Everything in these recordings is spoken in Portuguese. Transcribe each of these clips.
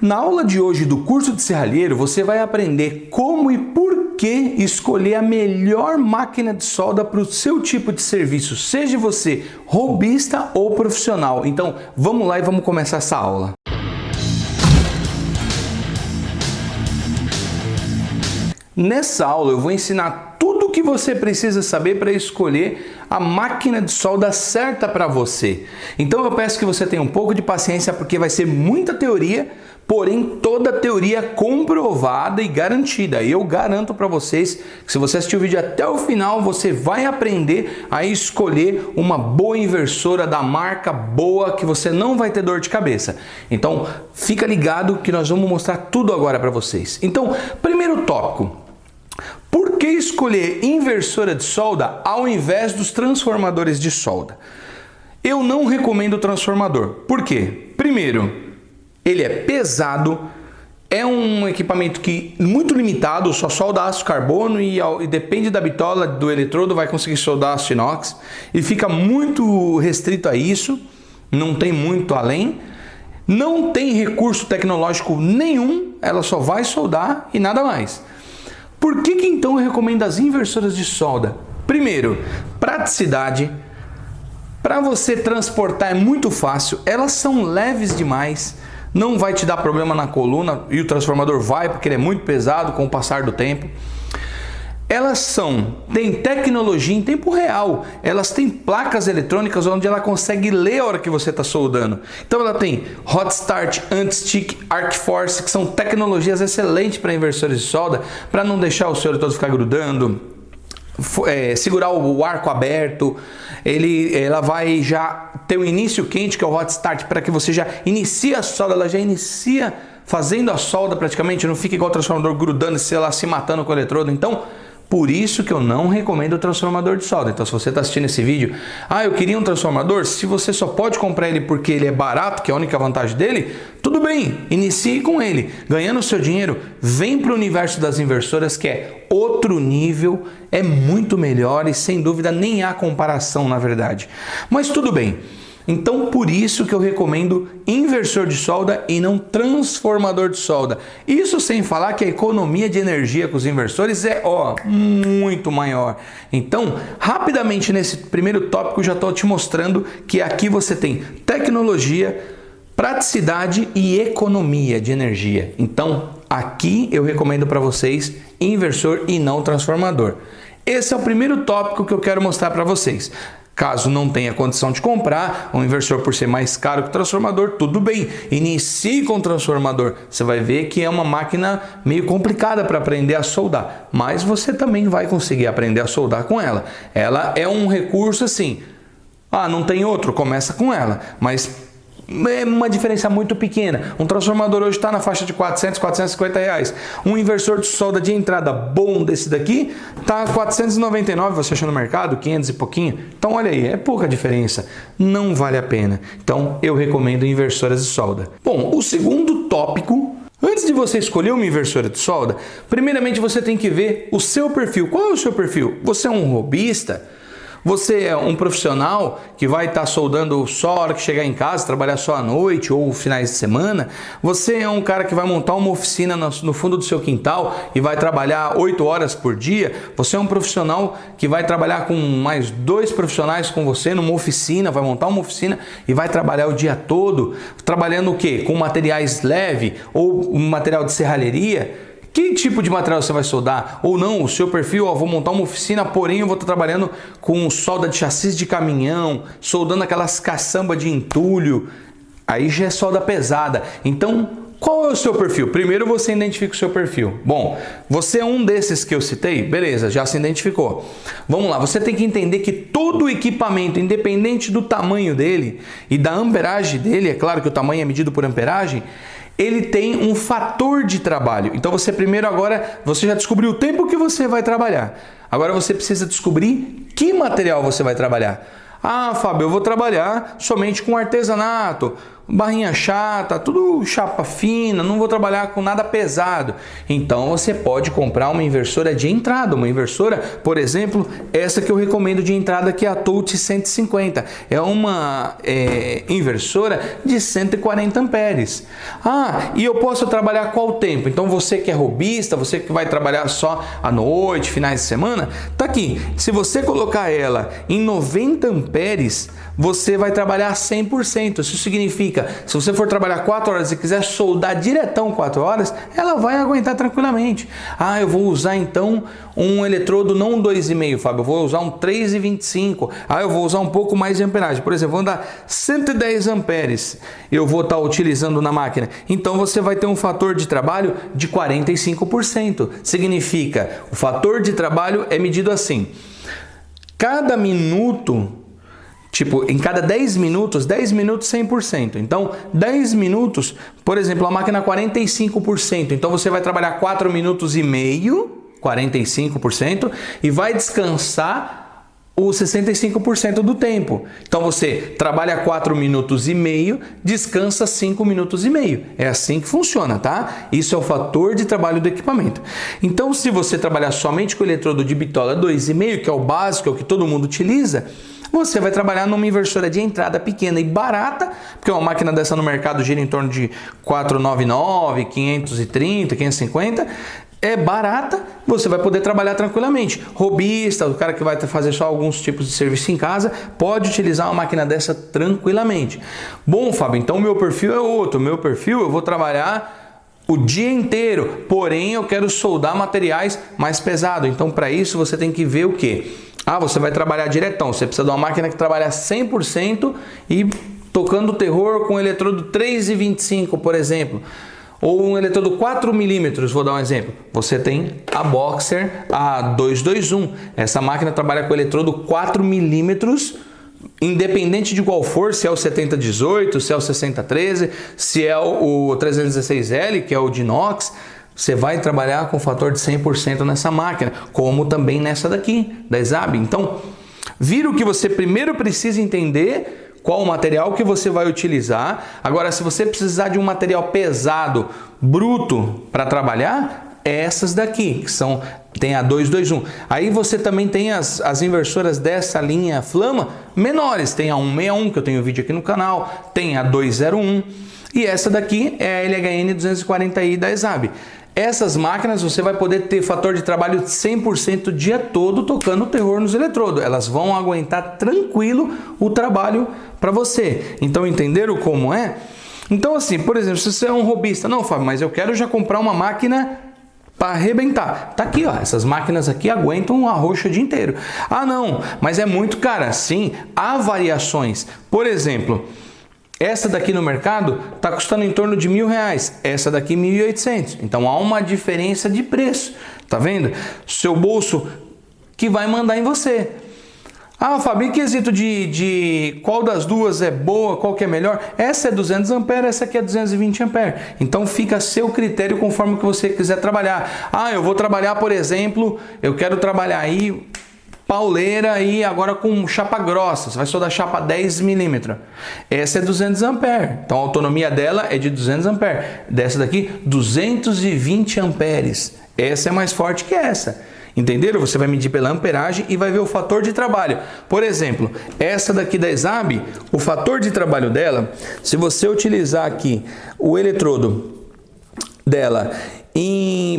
Na aula de hoje do curso de serralheiro, você vai aprender como e por que escolher a melhor máquina de solda para o seu tipo de serviço, seja você hobbyista ou profissional. Então, vamos lá e vamos começar essa aula. Nessa aula eu vou ensinar tudo o que você precisa saber para escolher a máquina de solda certa para você. Então eu peço que você tenha um pouco de paciência porque vai ser muita teoria, porém toda teoria comprovada e garantida. Eu garanto para vocês que se você assistir o vídeo até o final, você vai aprender a escolher uma boa inversora da marca boa que você não vai ter dor de cabeça. Então fica ligado que nós vamos mostrar tudo agora para vocês. Então, primeiro tópico. Por que escolher inversora de solda ao invés dos transformadores de solda? Eu não recomendo o transformador. Por quê? Primeiro, ele é pesado, é um equipamento que muito limitado, só solda aço carbono e depende da bitola do eletrodo vai conseguir soldar aço inox e fica muito restrito a isso, não tem muito além. Não tem recurso tecnológico nenhum, ela só vai soldar e nada mais. Por que então eu recomendo as inversoras de solda? Primeiro, praticidade. Para você transportar é muito fácil, elas são leves demais, não vai te dar problema na coluna e o transformador vai porque ele é muito pesado com o passar do tempo. Elas têm tecnologia em tempo real, elas têm placas eletrônicas onde ela consegue ler a hora que você está soldando. Então ela tem Hot Start, Anti-Stick, Arc Force, que são tecnologias excelentes para inversores de solda, para não deixar o seu eletrodo ficar grudando, segurar o arco aberto. Ela vai já ter um início quente, que é o Hot Start, para que você já inicie a solda, ela já inicia fazendo a solda praticamente, não fica igual o transformador grudando e se matando com o eletrodo. Então, por isso que eu não recomendo o transformador de solda. Então, se você está assistindo esse vídeo, eu queria um transformador, se você só pode comprar ele porque ele é barato, que é a única vantagem dele, tudo bem, inicie com ele. Ganhando o seu dinheiro, vem para o universo das inversoras, que é outro nível, é muito melhor e sem dúvida nem há comparação na verdade. Mas tudo bem. Então, por isso que eu recomendo inversor de solda e não transformador de solda. Isso sem falar que a economia de energia com os inversores é muito maior. Então, rapidamente nesse primeiro tópico, já estou te mostrando que aqui você tem tecnologia, praticidade e economia de energia. Então, aqui eu recomendo para vocês inversor e não transformador. Esse é o primeiro tópico que eu quero mostrar para vocês. Caso não tenha condição de comprar um inversor por ser mais caro que o transformador, tudo bem, inicie com o transformador. Você vai ver que é uma máquina meio complicada para aprender a soldar, mas você também vai conseguir aprender a soldar com ela. Ela é um recurso assim, não tem outro, começa com ela, mas é uma diferença muito pequena. Um transformador hoje está na faixa de 400, 450 reais. Um inversor de solda de entrada bom desse daqui está 499, você achou no mercado, 500 e pouquinho. Então olha aí, é pouca diferença. Não vale a pena. Então eu recomendo inversoras de solda. Bom, o segundo tópico, antes de você escolher uma inversora de solda, primeiramente você tem que ver o seu perfil. Qual é o seu perfil? Você é um hobbyista? Você é um profissional que vai estar soldando só a hora que chegar em casa, trabalhar só à noite ou finais de semana? Você é um cara que vai montar uma oficina no fundo do seu quintal e vai trabalhar 8 horas por dia? Você é um profissional que vai trabalhar com mais 2 profissionais com você numa oficina, vai montar uma oficina e vai trabalhar o dia todo, trabalhando o quê? Com materiais leves ou um material de serralheria? Que tipo de material você vai soldar? Ou não, o seu perfil, vou montar uma oficina, porém eu vou estar trabalhando com solda de chassis de caminhão, soldando aquelas caçambas de entulho, aí já é solda pesada. Então, qual é o seu perfil? Primeiro você identifica o seu perfil. Bom, você é um desses que eu citei? Beleza, já se identificou. Vamos lá, você tem que entender que todo o equipamento, independente do tamanho dele e da amperagem dele, é claro que o tamanho é medido por amperagem, ele tem um fator de trabalho. Então você você já descobriu o tempo que você vai trabalhar. Agora você precisa descobrir que material você vai trabalhar. Fábio, eu vou trabalhar somente com artesanato. barrinha chata, tudo chapa fina, não vou trabalhar com nada pesado. Então você pode comprar uma inversora de entrada, uma inversora, por exemplo, essa que eu recomendo de entrada, que é a Touch 150. É uma inversora de 140 amperes. Ah, e eu posso trabalhar qual tempo? Então você que é robista, você que vai trabalhar só à noite, finais de semana, tá aqui. Se você colocar ela em 90 amperes, você vai trabalhar 100%. Isso significa, se você for trabalhar 4 horas e quiser soldar diretão 4 horas, ela vai aguentar tranquilamente. Ah, eu vou usar então um eletrodo não um 2,5, Fábio, eu vou usar um 3,25. Ah, eu vou usar um pouco mais de amperagem. Por exemplo, vou dar 110 amperes, eu vou estar utilizando na máquina. Então você vai ter um fator de trabalho de 45%. Significa, o fator de trabalho é medido assim: cada minuto, tipo, em cada 10 minutos 100%. Então, 10 minutos, por exemplo, a máquina 45%. Então, você vai trabalhar 4 minutos e meio, 45%, e vai descansar os 65% do tempo. Então, você trabalha 4 minutos e meio, descansa 5 minutos e meio. É assim que funciona, tá? Isso é o fator de trabalho do equipamento. Então, se você trabalhar somente com o eletrodo de bitola 2,5, que é o básico, é o que todo mundo utiliza, você vai trabalhar numa inversora de entrada pequena e barata, porque uma máquina dessa no mercado gira em torno de 499, 530, 550, é barata, você vai poder trabalhar tranquilamente. Robista, o cara que vai fazer só alguns tipos de serviço em casa, pode utilizar uma máquina dessa tranquilamente. Bom, Fábio, então o meu perfil é outro. O meu perfil eu vou trabalhar o dia inteiro, porém eu quero soldar materiais mais pesados. Então, para isso, você tem que ver o quê? Ah, você vai trabalhar diretão, você precisa de uma máquina que trabalha 100% e tocando terror com eletrodo 3,25, por exemplo. Ou um eletrodo 4 milímetros, vou dar um exemplo. Você tem a Boxer A221. Essa máquina trabalha com eletrodo 4 milímetros, independente de qual for, se é o 7018, se é o 6013, se é o 316L, que é o de inox. Você vai trabalhar com fator de 100% nessa máquina, como também nessa daqui, da ESAB. Então, vira o que você primeiro precisa entender, qual o material que você vai utilizar. Agora, se você precisar de um material pesado, bruto, para trabalhar, é essas daqui, que são, tem a 221. Aí você também tem as inversoras dessa linha Flama menores. Tem a 161, que eu tenho vídeo aqui no canal, tem a 201. E essa daqui é a LHN 240i da ESAB. Essas máquinas você vai poder ter fator de trabalho 100% o dia todo tocando terror nos eletrodos. Elas vão aguentar tranquilo o trabalho para você. Então, entenderam como é? Então, assim, por exemplo, se você é um robista, não, Fábio, mas eu quero já comprar uma máquina para arrebentar. Tá aqui, ó, essas máquinas aqui aguentam um arroxo o dia inteiro. Ah, não, mas é muito cara. Sim, há variações. Por exemplo, essa daqui no mercado está custando em torno de R$1.000, essa daqui 1.800. Então há uma diferença de preço, tá vendo? Seu bolso que vai mandar em você. Ah, Fábio, quesito de qual das duas é boa, qual que é melhor? Essa é 200 amperes, essa aqui é 220 amperes. Então fica a seu critério conforme que você quiser trabalhar. Ah, eu vou trabalhar, por exemplo, eu quero trabalhar aí pauleira e agora com chapa grossa, você vai soldar chapa 10 milímetros. Essa é 200 amperes, então a autonomia dela é de 200 amperes. Dessa daqui, 220 amperes. Essa é mais forte que essa. Entenderam? Você vai medir pela amperagem e vai ver o fator de trabalho. Por exemplo, essa daqui da ESAB, o fator de trabalho dela, se você utilizar aqui o eletrodo dela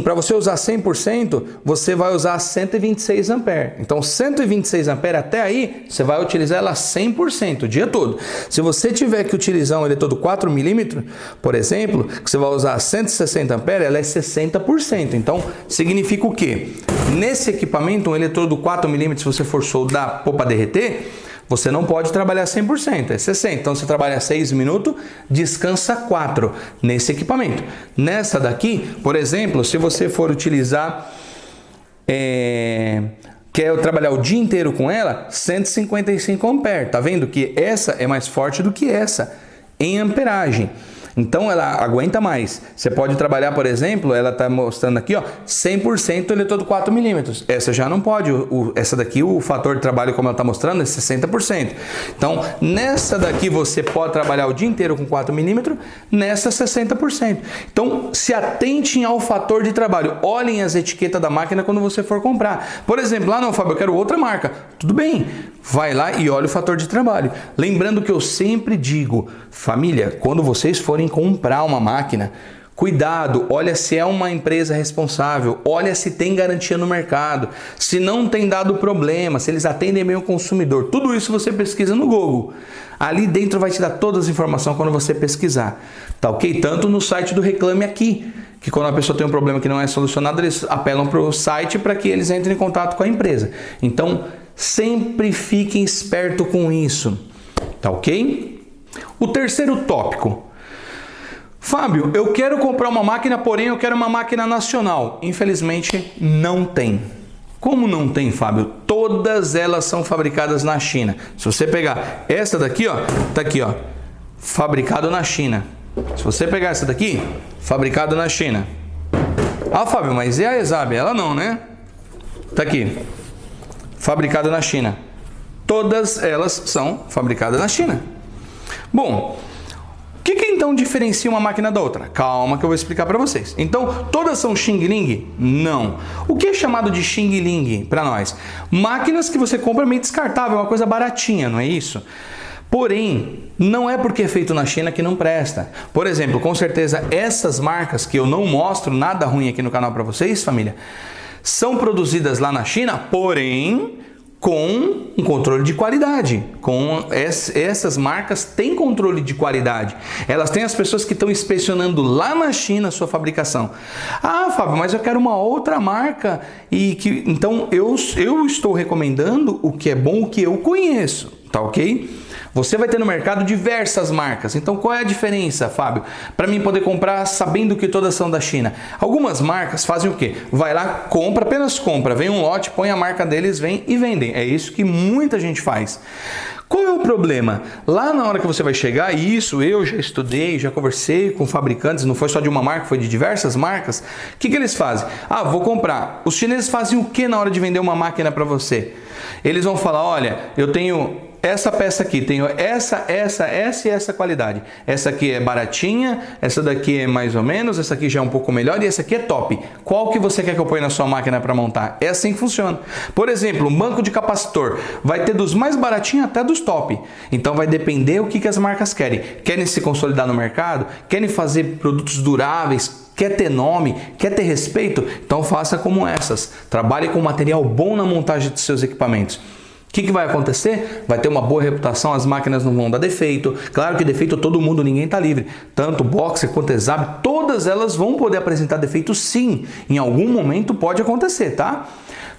para você usar 100%, você vai usar 126 amperes. Então, 126 amperes até aí, você vai utilizar ela 100% o dia todo. Se você tiver que utilizar um eletrodo 4 milímetros, por exemplo, que você vai usar 160 amperes, ela é 60%. Então, significa o quê? Nesse equipamento, um eletrodo 4 milímetros, se você for soldar para derreter, você não pode trabalhar 100%, é 60%. Então, você trabalha 6 minutos, descansa 4 nesse equipamento. Nessa daqui, por exemplo, se você for utilizar, quer trabalhar o dia inteiro com ela, 155 amperes. Tá vendo que essa é mais forte do que essa em amperagem. Então ela aguenta mais. Você pode trabalhar, por exemplo, ela está mostrando aqui, ó, 100% eletrodo 4 milímetros. Essa já não pode. Essa daqui, o fator de trabalho, como ela está mostrando, é 60%. Então, nessa daqui você pode trabalhar o dia inteiro com 4 milímetros, nessa 60%. Então, se atentem ao fator de trabalho. Olhem as etiquetas da máquina quando você for comprar. Por exemplo, não, Fábio, eu quero outra marca. Tudo bem, vai lá e olha o fator de trabalho. Lembrando que eu sempre digo, família, quando vocês forem comprar uma máquina, cuidado, olha se é uma empresa responsável, olha se tem garantia no mercado, se não tem dado problema, se eles atendem bem o consumidor. Tudo isso você pesquisa no Google. Ali dentro vai te dar todas as informações quando você pesquisar. Tá ok? Tanto no site do Reclame Aqui, que quando a pessoa tem um problema que não é solucionado, eles apelam para o site para que eles entrem em contato com a empresa. Então, sempre fiquem esperto com isso. Tá ok? O terceiro tópico. Fábio, eu quero comprar uma máquina, porém eu quero uma máquina nacional. Infelizmente, não tem. Como não tem, Fábio? Todas elas são fabricadas na China. Se você pegar essa daqui, ó, tá aqui, ó, fabricado na China. Se você pegar essa daqui, fabricado na China. Ah, Fábio, mas e a ESAB? Ela não, né? Tá aqui, fabricado na China. Todas elas são fabricadas na China. Bom, o que então diferencia uma máquina da outra? Calma que eu vou explicar para vocês. Então, todas são Xing Ling? Não. O que é chamado de Xing Ling para nós? Máquinas que você compra meio descartável, uma coisa baratinha, não é isso? Porém, não é porque é feito na China que não presta. Por exemplo, com certeza essas marcas que eu não mostro nada ruim aqui no canal para vocês, família, são produzidas lá na China, porém com um controle de qualidade. Essas marcas têm controle de qualidade. Elas têm as pessoas que estão inspecionando lá na China a sua fabricação. Ah, Fábio, mas eu quero uma outra marca. Então eu estou recomendando o que é bom, o que eu conheço. Tá ok? Você vai ter no mercado diversas marcas. Então qual é a diferença, Fábio? Para mim poder comprar sabendo que todas são da China. Algumas marcas fazem o quê? Vai lá, compra, apenas compra. Vem um lote, põe a marca deles, vem e vendem. É isso que muita gente faz. Qual é o problema? Lá na hora que você vai chegar, e isso eu já estudei, já conversei com fabricantes, não foi só de uma marca, foi de diversas marcas. O que eles fazem? Ah, vou comprar. Os chineses fazem o que na hora de vender uma máquina para você? Eles vão falar, olha, eu tenho essa peça aqui, tenho essa e essa qualidade. Essa aqui é baratinha, essa daqui é mais ou menos, essa aqui já é um pouco melhor e essa aqui é top. Qual que você quer que eu ponha na sua máquina para montar? É assim que funciona. Por exemplo, um banco de capacitor vai ter dos mais baratinhos até dos top. Então vai depender o que as marcas querem. Querem se consolidar no mercado? Querem fazer produtos duráveis? Quer ter nome? Quer ter respeito? Então faça como essas. Trabalhe com material bom na montagem dos seus equipamentos. O que vai acontecer? Vai ter uma boa reputação, as máquinas não vão dar defeito. Claro que defeito todo mundo, ninguém está livre. Tanto Boxer quanto ESAB, todas elas vão poder apresentar defeito sim. Em algum momento pode acontecer, tá?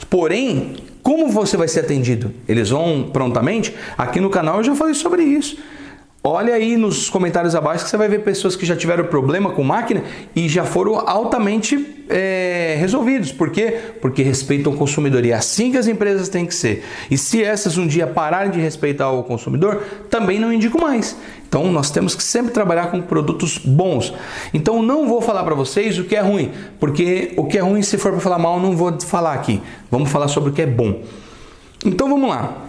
Porém, como você vai ser atendido? Eles vão prontamente? Aqui no canal eu já falei sobre isso. Olha aí nos comentários abaixo que você vai ver pessoas que já tiveram problema com máquina e já foram altamente resolvidos. Por quê? Porque respeitam o consumidor. E é assim que as empresas têm que ser. E se essas um dia pararem de respeitar o consumidor, também não indico mais. Então nós temos que sempre trabalhar com produtos bons. Então não vou falar para vocês o que é ruim. Porque o que é ruim, se for para falar mal, não vou falar aqui. Vamos falar sobre o que é bom. Então vamos lá.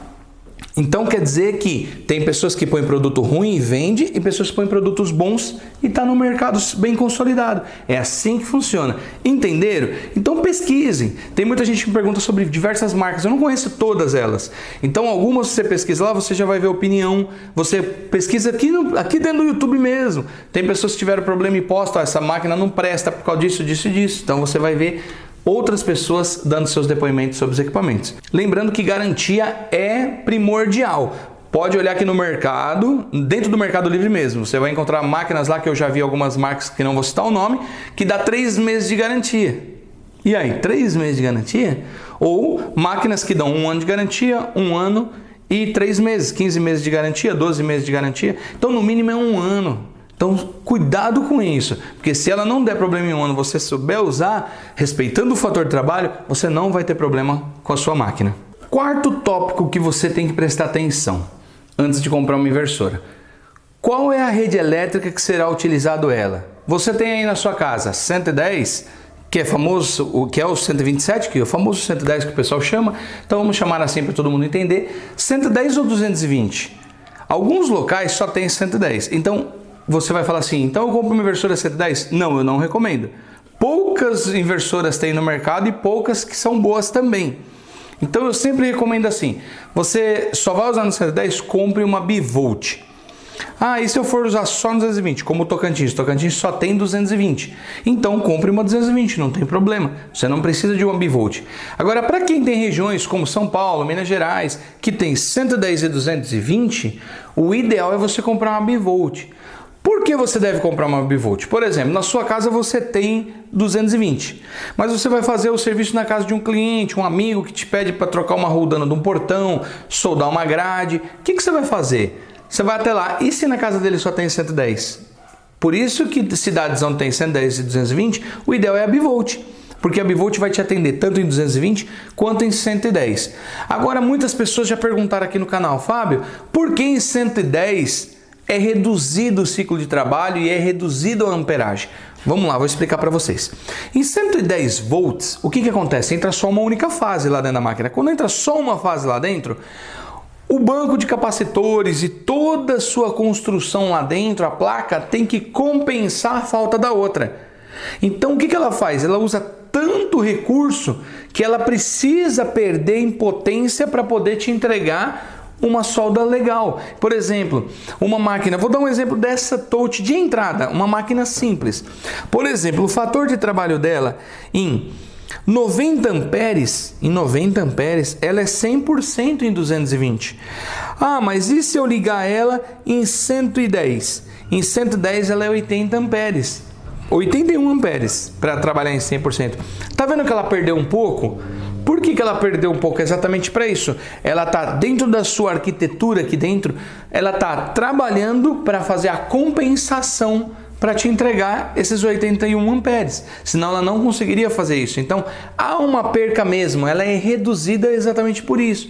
Então quer dizer que tem pessoas que põem produto ruim e vende e pessoas que põem produtos bons e está no mercado bem consolidado. É assim que funciona. Entenderam? Então pesquisem. Tem muita gente que me pergunta sobre diversas marcas. Eu não conheço todas elas. Então algumas você pesquisa lá, você já vai ver opinião. Você pesquisa aqui dentro do YouTube mesmo. Tem pessoas que tiveram problema e postam, essa máquina não presta por causa disso, disso e disso. Então você vai ver outras pessoas dando seus depoimentos sobre os equipamentos. Lembrando que garantia é primordial. Pode olhar aqui no mercado, dentro do Mercado Livre mesmo, você vai encontrar máquinas lá que eu já vi algumas marcas que não vou citar o nome, que dá 3 meses de garantia. E aí, 3 meses de garantia? Ou máquinas que dão 1 ano de garantia, 1 ano e 3 meses, 15 meses de garantia, 12 meses de garantia. Então, no mínimo é 1 ano. Então, cuidado com isso, porque se ela não der problema em 1 ano, você souber usar, respeitando o fator de trabalho, você não vai ter problema com a sua máquina. Quarto tópico que você tem que prestar atenção antes de comprar uma inversora. Qual é a rede elétrica que será utilizado ela? Você tem aí na sua casa 110, que é famoso, que é o 127, que é o famoso 110 que o pessoal chama. Então vamos chamar assim para todo mundo entender. 110 ou 220? Alguns locais só tem 110. Então você vai falar assim, então eu compro uma inversora 110? Não, eu não recomendo. Poucas inversoras tem no mercado e poucas que são boas também. Então eu sempre recomendo assim, você só vai usar no 110, compre uma bivolt. E se eu for usar só no 220, como o Tocantins só tem 220. Então compre uma 220, não tem problema. Você não precisa de uma bivolt. Agora, para quem tem regiões como São Paulo, Minas Gerais, que tem 110 e 220, o ideal é você comprar uma bivolt. Por que você deve comprar uma bivolt? Por exemplo, na sua casa você tem 220, mas você vai fazer o serviço na casa de um cliente, um amigo que te pede para trocar uma roldana de um portão, soldar uma grade. O que você vai fazer? Você vai até lá, e se na casa dele só tem 110? Por isso que cidades onde tem 110 e 220, o ideal é a bivolt. Porque a bivolt vai te atender tanto em 220 quanto em 110. Agora, muitas pessoas já perguntaram aqui no canal, Fábio, por que em 110 é reduzido o ciclo de trabalho e é reduzido a amperagem? Vamos lá, vou explicar para vocês. Em 110 volts, o que acontece? Entra só uma única fase lá dentro da máquina. Quando entra só uma fase lá dentro, o banco de capacitores e toda a sua construção lá dentro, a placa, tem que compensar a falta da outra. Então o que ela faz? Ela usa tanto recurso que ela precisa perder em potência para poder te entregar uma solda legal. Por exemplo, uma máquina, vou dar um exemplo dessa touch de entrada, uma máquina simples. Por exemplo, o fator de trabalho dela em 90 amperes, ela é 100% em 220. Mas e se eu ligar ela em 110? Em 110 ela é 80 amperes. 81 amperes para trabalhar em 100%. Tá vendo que ela perdeu um pouco? Por que ela perdeu um pouco? Exatamente para isso. Ela está dentro da sua arquitetura aqui dentro, ela está trabalhando para fazer a compensação para te entregar esses 81 amperes. Senão ela não conseguiria fazer isso. Então há uma perca mesmo, ela é reduzida exatamente por isso.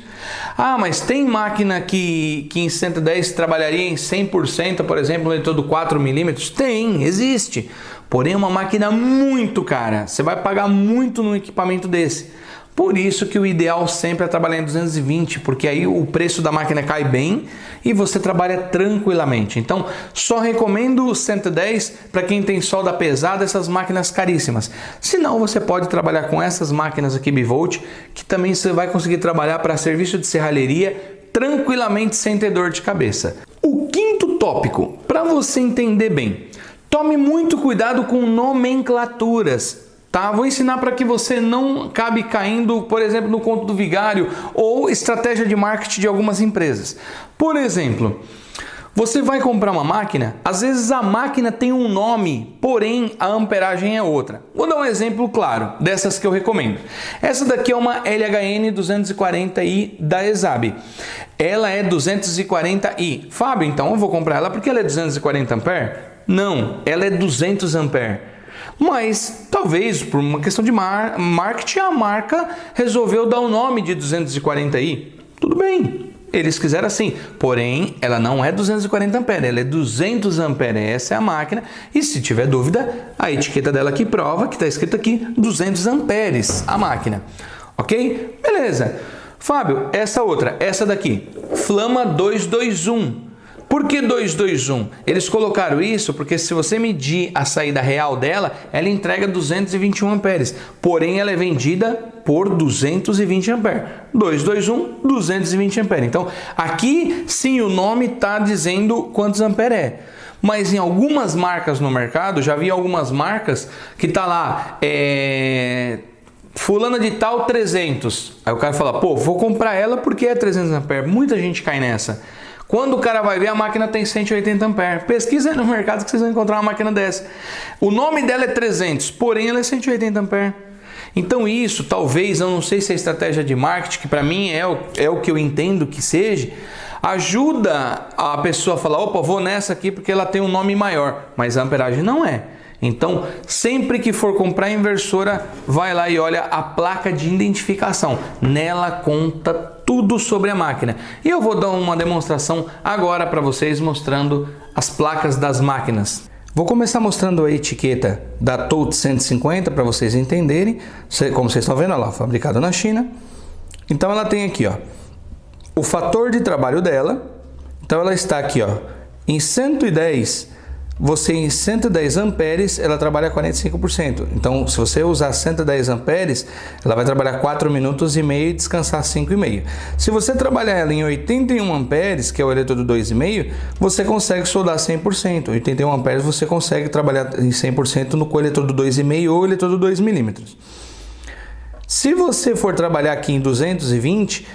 Mas tem máquina que em 110 trabalharia em 100%, por exemplo, no leitor do 4 milímetros? Tem, existe. Porém é uma máquina muito cara. Você vai pagar muito num equipamento desse. Por isso que o ideal sempre é trabalhar em 220, porque aí o preço da máquina cai bem e você trabalha tranquilamente. Então, só recomendo o 110 para quem tem solda pesada, essas máquinas caríssimas. Se não, você pode trabalhar com essas máquinas aqui bivolt, que também você vai conseguir trabalhar para serviço de serralheria tranquilamente sem ter dor de cabeça. O quinto tópico, para você entender bem, tome muito cuidado com nomenclaturas. Vou ensinar para que você não acabe caindo, por exemplo, no conto do vigário ou estratégia de marketing de algumas empresas. Por exemplo, você vai comprar uma máquina, às vezes a máquina tem um nome, porém a amperagem é outra. Vou dar um exemplo claro dessas que eu recomendo. Essa daqui é uma LHN 240i da ESAB. Ela é 240i. Fábio, então eu vou comprar ela porque ela é 240 ampere? Não, ela é 200 ampere. Mas talvez por uma questão de marketing a marca resolveu dar o nome de 240i. Tudo bem, eles quiseram assim. Porém, ela não é 240 ampere, ela é 200 ampere. Essa é a máquina. E se tiver dúvida, a etiqueta dela aqui prova que está escrito aqui 200 amperes a máquina. Ok? Beleza. Fábio, essa outra, essa daqui, Flama 221. Por que 221? Eles colocaram isso porque se você medir a saída real dela, ela entrega 221 amperes. Porém, ela é vendida por 220 amperes. 221, 220 amperes. Então, aqui sim o nome está dizendo quantos amperes é. Mas em algumas marcas no mercado, já vi algumas marcas que está lá, fulana de tal 300. Aí o cara fala, vou comprar ela porque é 300 amperes. Muita gente cai nessa. Quando o cara vai ver, a máquina tem 180 amperes. Pesquisa aí no mercado que vocês vão encontrar uma máquina dessa. O nome dela é 300, porém ela é 180 amperes. Então isso, talvez, eu não sei se é estratégia de marketing, que para mim é o que eu entendo que seja, ajuda a pessoa a falar, vou nessa aqui porque ela tem um nome maior, mas a amperagem não é. Então, sempre que for comprar inversora, vai lá e olha a placa de identificação. Nela conta tudo sobre a máquina. E eu vou dar uma demonstração agora para vocês mostrando as placas das máquinas. Vou começar mostrando a etiqueta da TOUT 150 para vocês entenderem. Como vocês estão vendo, ela é fabricada na China. Então ela tem aqui, ó, o fator de trabalho dela. Então ela está aqui, ó, em 110, você em 110 amperes, ela trabalha 45%. Então, se você usar 110 amperes, ela vai trabalhar 4 minutos e meio e descansar 5,5. Se você trabalhar ela em 81 amperes, que é o eletrodo 2,5, você consegue soldar 100%. 81 amperes você consegue trabalhar em 100% no eletrodo 2,5 ou eletrodo 2 milímetros. Se você for trabalhar aqui em 220,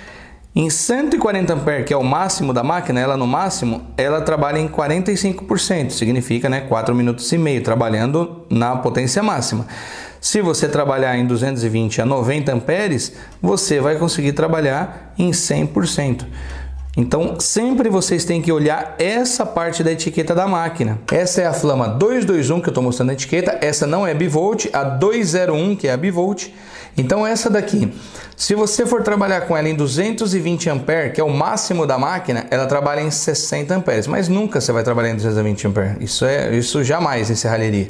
em 140 amperes, que é o máximo da máquina, ela no máximo, ela trabalha em 45%, significa, né, 4 minutos e meio, trabalhando na potência máxima. Se você trabalhar em 220 a 90 amperes, você vai conseguir trabalhar em 100%. Então, sempre vocês têm que olhar essa parte da etiqueta da máquina. Essa é a Flama 221 que eu estou mostrando na etiqueta. Essa não é bivolt, a 201 que é a bivolt. Então, essa daqui, se você for trabalhar com ela em 220 amperes, que é o máximo da máquina, ela trabalha em 60 amperes. Mas nunca você vai trabalhar em 220 amperes. Isso jamais em serralheria.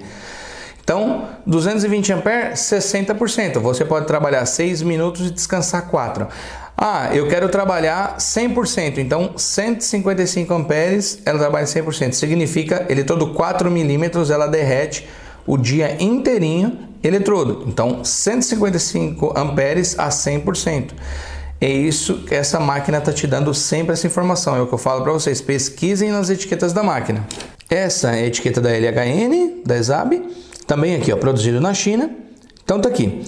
Então, 220 amperes, 60%. Você pode trabalhar 6 minutos e descansar 4. Ah, eu quero trabalhar 100%, então 155 amperes, ela trabalha 100%. Significa, eletrodo 4 milímetros, ela derrete o dia inteirinho eletrodo. Então, 155 amperes a 100%. É isso que essa máquina está te dando sempre essa informação. É o que eu falo para vocês, pesquisem nas etiquetas da máquina. Essa é a etiqueta da LHN, da ESAB. Também aqui, ó, produzido na China. Então tá aqui.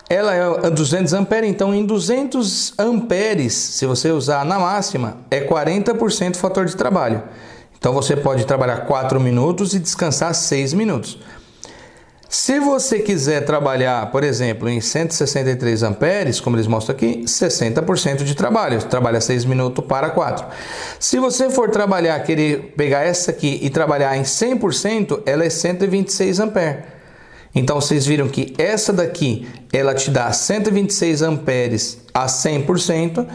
Ela é 200 amperes, então em 200 amperes, se você usar na máxima, é 40% fator de trabalho. Então você pode trabalhar 4 minutos e descansar 6 minutos. Se você quiser trabalhar, por exemplo, em 163 amperes, como eles mostram aqui, 60% de trabalho. Você trabalha 6 minutos para 4. Se você for trabalhar, querer pegar essa aqui e trabalhar em 100%, ela é 126 amperes. Então, vocês viram que essa daqui, ela te dá 126 amperes a 100%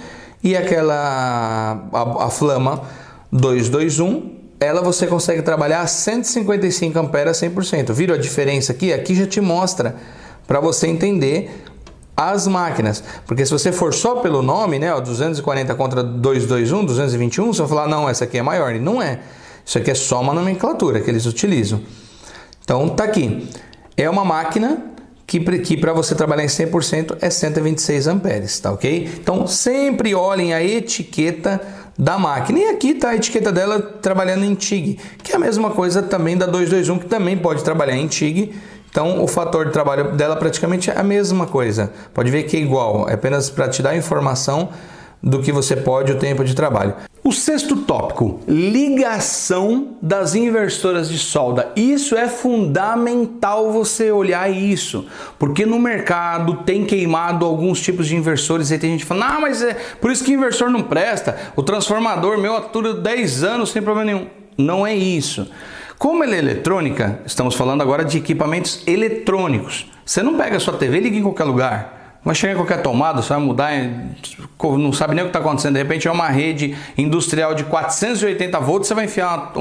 e aquela, a Flama 221, ela você consegue trabalhar a 155 amperes a 100%. Viram a diferença aqui? Aqui já te mostra para você entender as máquinas. Porque se você for só pelo nome, né, ó, 240 contra 221, 221, você vai falar, não, essa aqui é maior. E não é. Isso aqui é só uma nomenclatura que eles utilizam. Então, tá aqui. É uma máquina que para você trabalhar em 100% é 126 amperes, tá ok? Então, sempre olhem a etiqueta da máquina. E aqui está a etiqueta dela trabalhando em TIG, que é a mesma coisa também da 221, que também pode trabalhar em TIG. Então, o fator de trabalho dela praticamente é a mesma coisa. Pode ver que é igual, é apenas para te dar informação do que você pode, o tempo de trabalho. O sexto tópico, ligação das inversoras de solda. Isso é fundamental você olhar isso, porque no mercado tem queimado alguns tipos de inversores e tem gente falando, ah, mas é por isso que inversor não presta, o transformador meu atura 10 anos sem problema nenhum. Não é isso. Como ela é eletrônica, estamos falando agora de equipamentos eletrônicos. Você não pega a sua TV e liga em qualquer lugar. Vai chegar em qualquer tomada, você vai mudar, não sabe nem o que está acontecendo. De repente é uma rede industrial de 480 volts, você vai enfiar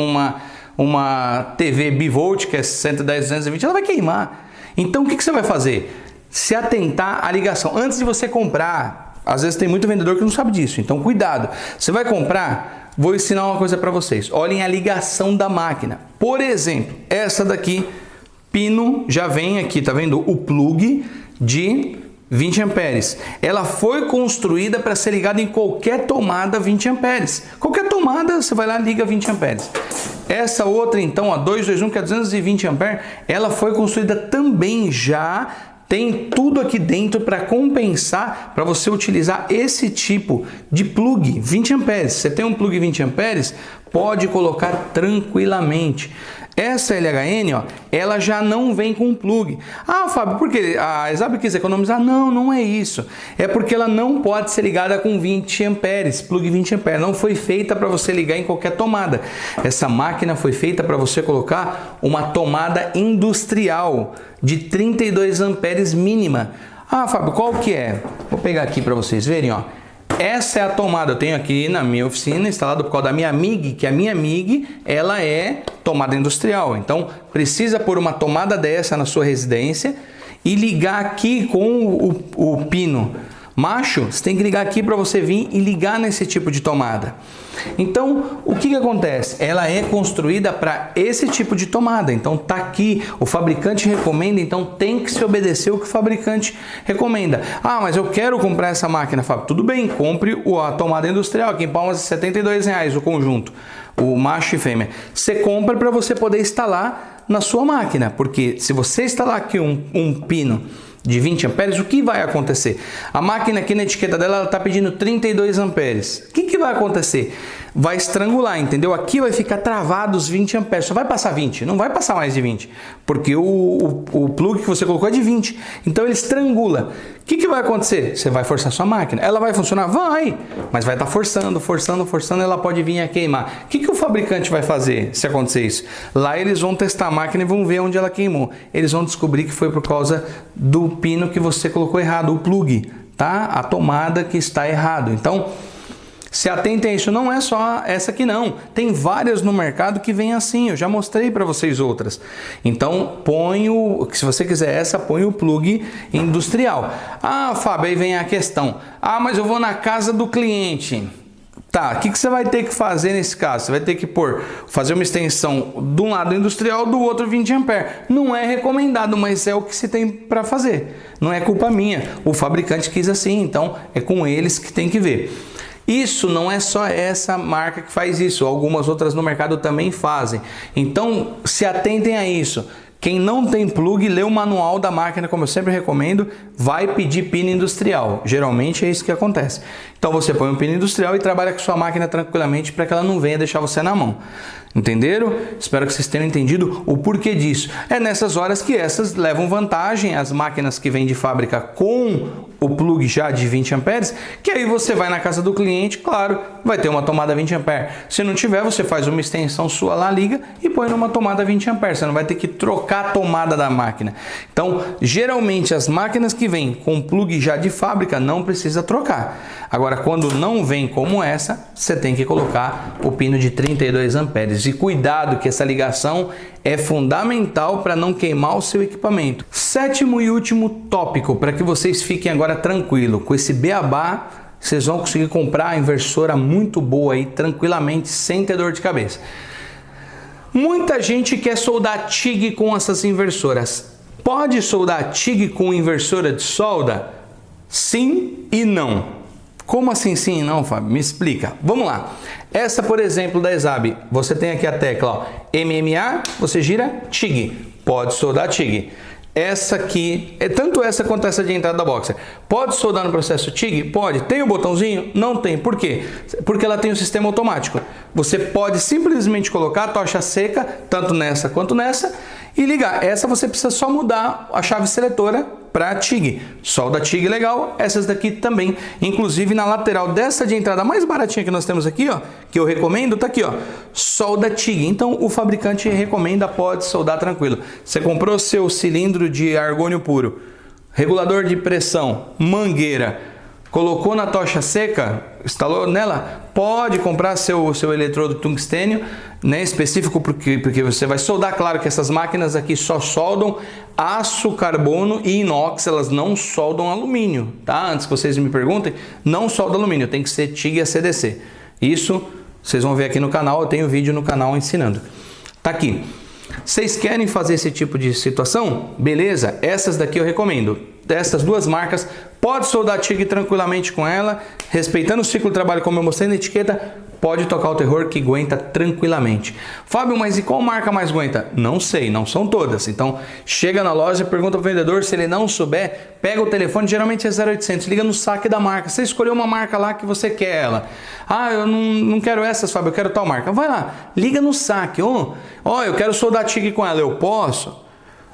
uma TV bivolt, que é 110, 220, ela vai queimar. Então o que você vai fazer? Se atentar à ligação. Antes de você comprar, às vezes tem muito vendedor que não sabe disso, então cuidado. Você vai comprar, vou ensinar uma coisa para vocês. Olhem a ligação da máquina. Por exemplo, essa daqui, pino, já vem aqui, tá vendo? O plug de 20 amperes. Ela foi construída para ser ligada em qualquer tomada 20 amperes. Qualquer tomada, você vai lá e liga 20 amperes. Essa outra, então, a 221, que é 220 amperes, ela foi construída também já, tem tudo aqui dentro para compensar, para você utilizar esse tipo de plug 20 amperes. Você tem um plug 20 amperes, pode colocar tranquilamente. Essa LHN, ó, ela já não vem com plug. Ah, Fábio, por quê? A ESAB quis economizar? Não, não é isso. É porque ela não pode ser ligada com 20 amperes, plug 20 amperes. Não foi feita para você ligar em qualquer tomada. Essa máquina foi feita para você colocar uma tomada industrial de 32 amperes mínima. Ah, Fábio, qual que é? Vou pegar aqui para vocês verem, ó. Essa é a tomada, eu tenho aqui na minha oficina instalado por causa da minha MIG, que a minha MIG, ela é tomada industrial. Então, precisa pôr uma tomada dessa na sua residência e ligar aqui com o pino macho. Você tem que ligar aqui para você vir e ligar nesse tipo de tomada. Então, o que acontece? Ela é construída para esse tipo de tomada. Então, tá aqui, o fabricante recomenda, então tem que se obedecer o que o fabricante recomenda. Ah, mas eu quero comprar essa máquina, Fábio. Tudo bem, compre a tomada industrial, aqui em Palmas, R$ 72,00 o conjunto, o macho e fêmea. Você compra para você poder instalar na sua máquina, porque se você instalar aqui um pino de 20 amperes, o que vai acontecer? A máquina aqui na etiqueta dela está pedindo 32 amperes. O que vai acontecer? Vai estrangular, entendeu? Aqui vai ficar travado os 20 amperes. Só vai passar 20, não vai passar mais de 20. Porque o plug que você colocou é de 20. Então ele estrangula. O que vai acontecer? Você vai forçar sua máquina. Ela vai funcionar? Vai! Mas vai estar forçando, ela pode vir a queimar. O que o fabricante vai fazer se acontecer isso? Lá eles vão testar a máquina e vão ver onde ela queimou. Eles vão descobrir que foi por causa do pino que você colocou errado, o plug, tá? A tomada que está errado. Então, se atentem a isso, não é só essa aqui não. Tem várias no mercado que vem assim, eu já mostrei para vocês outras. Então, se você quiser essa, põe o plug industrial. Ah, Fábio, aí vem a questão. Ah, mas eu vou na casa do cliente. Tá, o que você vai ter que fazer nesse caso? Você vai ter que fazer uma extensão de um lado industrial, do outro 20 amperes. Não é recomendado, mas é o que se tem para fazer. Não é culpa minha. O fabricante quis assim, então é com eles que tem que ver. Isso não é só essa marca que faz isso, algumas outras no mercado também fazem. Então, se atentem a isso. Quem não tem plug, lê o manual da máquina, como eu sempre recomendo, vai pedir pino industrial. Geralmente é isso que acontece. Então você põe um pino industrial e trabalha com sua máquina tranquilamente para que ela não venha deixar você na mão. Entenderam? Espero que vocês tenham entendido o porquê disso. É nessas horas que essas levam vantagem, as máquinas que vêm de fábrica com o plug já de 20 amperes, que aí você vai na casa do cliente, claro, vai ter uma tomada 20 amperes. Se não tiver, você faz uma extensão sua lá, liga e põe numa tomada 20 amperes. Você não vai ter que trocar a tomada da máquina. Então, geralmente as máquinas que vêm com plug já de fábrica não precisa trocar. Agora, quando não vem como essa, você tem que colocar o pino de 32 amperes. E cuidado que essa ligação é fundamental para não queimar o seu equipamento. Sétimo e último tópico, para que vocês fiquem agora tranquilos. Com esse beabá, vocês vão conseguir comprar a inversora muito boa aí, tranquilamente, sem ter dor de cabeça. Muita gente quer soldar TIG com essas inversoras. Pode soldar TIG com inversora de solda? Sim e não. Como assim sim e não, Fábio? Me explica. Vamos lá. Essa, por exemplo, da ESAB, você tem aqui a tecla, ó, MMA, você gira TIG. Pode soldar TIG. Essa aqui, tanto essa quanto essa de entrada da boxer. Pode soldar no processo TIG? Pode. Tem o botãozinho? Não tem. Por quê? Porque ela tem um sistema automático. Você pode simplesmente colocar a tocha seca, tanto nessa quanto nessa, e ligar. Essa você precisa só mudar a chave seletora para TIG. Solda TIG legal, essas daqui também. Inclusive na lateral dessa de entrada mais baratinha que nós temos aqui, ó, que eu recomendo, tá aqui, ó, solda TIG. Então o fabricante recomenda, pode soldar tranquilo. Você comprou seu cilindro de argônio puro, regulador de pressão, mangueira, colocou na tocha seca, instalou nela, pode comprar seu eletrodo tungstênio, né, específico porque você vai soldar. Claro que essas máquinas aqui só soldam aço, carbono e inox, elas não soldam alumínio, tá? Antes que vocês me perguntem, não solda alumínio, tem que ser TIG e ACDC. Isso vocês vão ver aqui no canal, eu tenho vídeo no canal ensinando. Tá aqui. Vocês querem fazer esse tipo de situação? Beleza, essas daqui eu recomendo. Dessas duas marcas, pode soldar TIG tranquilamente com ela, respeitando o ciclo de trabalho como eu mostrei na etiqueta, pode tocar o terror que aguenta tranquilamente. Fábio, mas e qual marca mais aguenta? Não sei, não são todas. Então, chega na loja, pergunta ao vendedor, se ele não souber, pega o telefone, geralmente é 0800, liga no saque da marca. Você escolheu uma marca lá que você quer ela. Ah, eu não quero essas, Fábio, eu quero tal marca. Vai lá, liga no saque. Eu quero soldar tigre com ela, eu posso?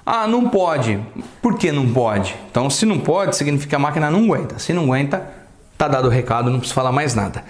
Ah, não pode. Por que não pode? Então, se não pode, significa que a máquina não aguenta. Se não aguenta, tá dado o recado, não precisa falar mais nada.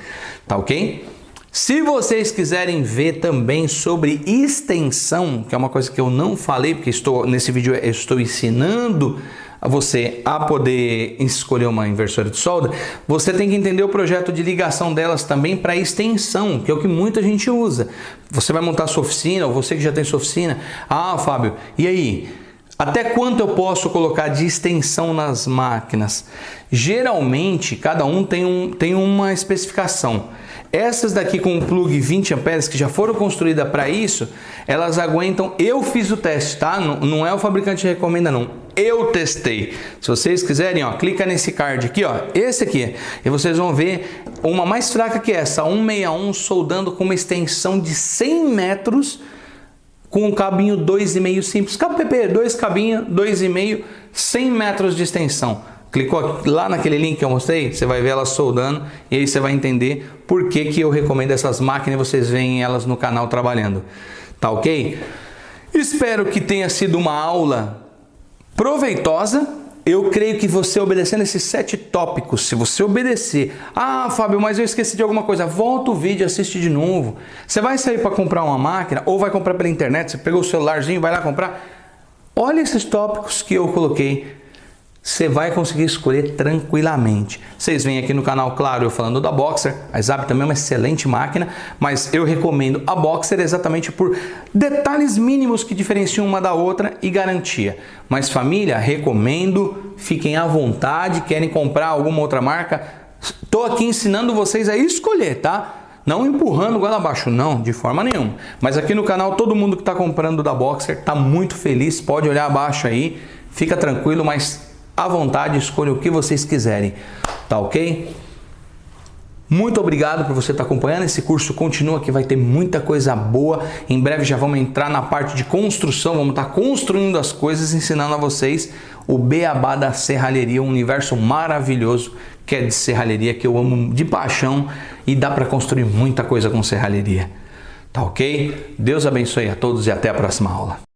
Tá ok? Se vocês quiserem ver também sobre extensão, que é uma coisa que eu não falei, porque nesse vídeo eu estou ensinando a você a poder escolher uma inversora de solda, você tem que entender o projeto de ligação delas também para extensão, que é o que muita gente usa. Você vai montar sua oficina, ou você que já tem sua oficina, ah, Fábio, e aí? Até quanto eu posso colocar de extensão nas máquinas? Geralmente, cada um tem uma especificação. Essas daqui com o plug 20 amperes que já foram construídas para isso, elas aguentam. Eu fiz o teste, tá? Não é o fabricante que recomenda, não. Eu testei. Se vocês quiserem, ó, clica nesse card aqui, ó, esse aqui, e vocês vão ver uma mais fraca que essa, 161, soldando com uma extensão de 100 metros, com um cabinho 2,5 simples. Cabo PP, 2 cabinhos, 2,5, 100 metros de extensão. Clicou lá naquele link que eu mostrei, você vai ver ela soldando e aí você vai entender por que eu recomendo essas máquinas e vocês veem elas no canal trabalhando. Tá ok? Espero que tenha sido uma aula proveitosa. Eu creio que você obedecendo esses 7 tópicos, se você obedecer, ah, Fábio, mas eu esqueci de alguma coisa, volta o vídeo e assiste de novo. Você vai sair para comprar uma máquina ou vai comprar pela internet, você pegou o celularzinho, vai lá comprar. Olha esses tópicos que eu coloquei. Você vai conseguir escolher tranquilamente. Vocês veem aqui no canal, claro, eu falando da Boxer. A Zap também é uma excelente máquina, mas eu recomendo a Boxer exatamente por detalhes mínimos que diferenciam uma da outra e garantia. Mas família, recomendo, fiquem à vontade, querem comprar alguma outra marca? Estou aqui ensinando vocês a escolher, tá? Não empurrando goela abaixo, não, de forma nenhuma. Mas aqui no canal, todo mundo que está comprando da Boxer está muito feliz, pode olhar abaixo aí, fica tranquilo, mas à vontade, escolha o que vocês quiserem, tá ok? Muito obrigado por você estar acompanhando, esse curso continua que vai ter muita coisa boa, em breve já vamos entrar na parte de construção, vamos estar construindo as coisas, ensinando a vocês o beabá da serralheria, um universo maravilhoso que é de serralheria, que eu amo de paixão e dá para construir muita coisa com serralheria, tá ok? Deus abençoe a todos e até a próxima aula.